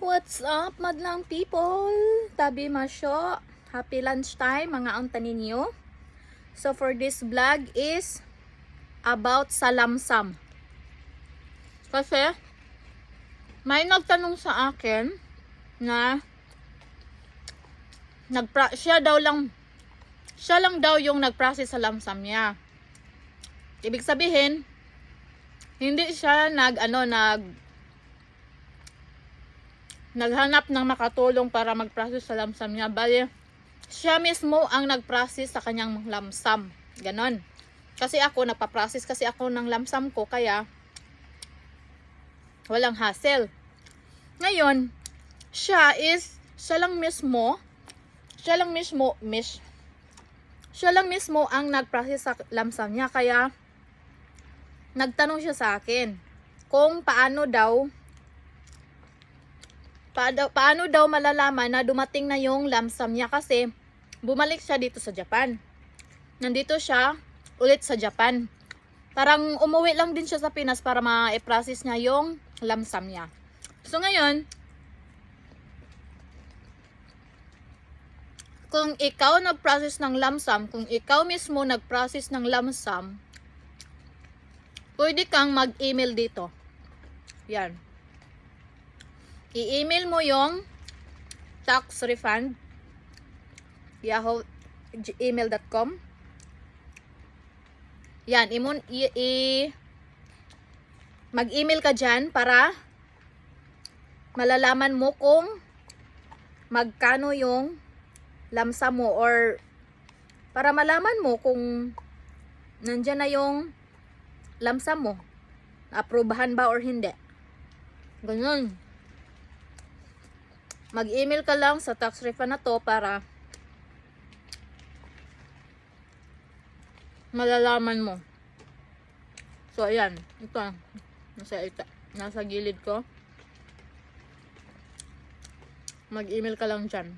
What's up, madlang people? Tabi masyo. Happy lunchtime, mga unta ninyo. So for this vlog is about sa lamsam. Kasi may nagtanong sa akin na siya lang daw yung nag-process sa lamsam niya. Ibig sabihin, hindi siya naghanap ng makatulong para mag-process sa lamsam niya. Bali, siya mismo ang nag-process sa kanyang lamsam. Ganon. Kasi ako, nagpa-process kasi ako ng lamsam ko, kaya walang hassle. Ngayon, siya lang mismo ang nag-process sa lamsam niya, kaya nagtanong siya sa akin kung paano daw malalaman na dumating na yung lamsam niya, kasi bumalik siya dito sa Japan. Nandito siya ulit sa Japan. Parang umuwi lang din siya sa Pinas para ma-process niya yung lamsam niya. So ngayon, kung ikaw nag-process ng lamsam, kung ikaw mismo nag-process ng lamsam, pwede kang mag-email dito. Yan. I-email mo yung tax refund yahoo@gmail.com. Yan, mag-email ka dyan para malalaman mo kung magkano yung lamsam mo, or para malaman mo kung nandyan na yung lamsam mo, aprubahan ba or hindi. Ganun. Mag-email ka lang sa tax refund na to para malalaman mo. So ayan, ito nasa gilid ko. Mag-email ka lang dyan.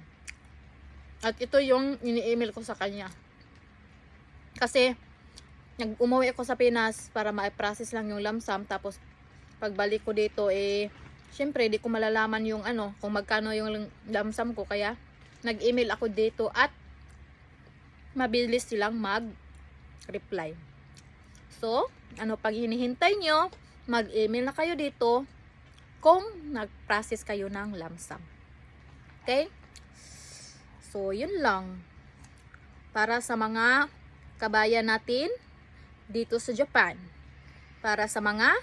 At ito yung ini-email ko sa kanya. Kasi umuwi ako sa Pinas para ma-process lang yung lamsam, tapos pagbalik ko dito syempre di ko malalaman yung kung magkano yung lamsam ko, kaya nag-email ako dito at mabilis silang mag-reply. So, pag hinihintay nyo, mag-email na kayo dito kung nag-process kayo ng lamsam. Okay? So, yun lang. Para sa mga kabayan natin dito sa Japan. Para sa mga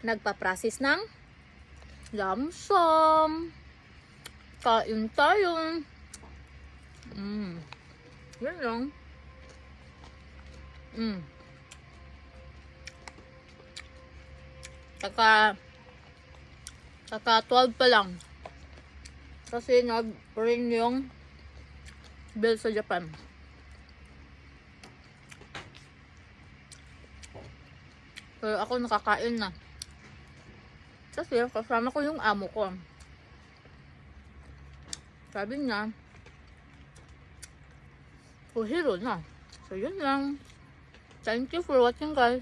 nagpa-process ng lamsam. Kain tayo. Yan lang. Saka 12 pa lang. Kasi nag-ring yung bill sa Japan. Pero ako nakakain na. Kasi kasama ko yung amo ko. Sabi niya, hero na. So yun lang. Thank you for watching, guys.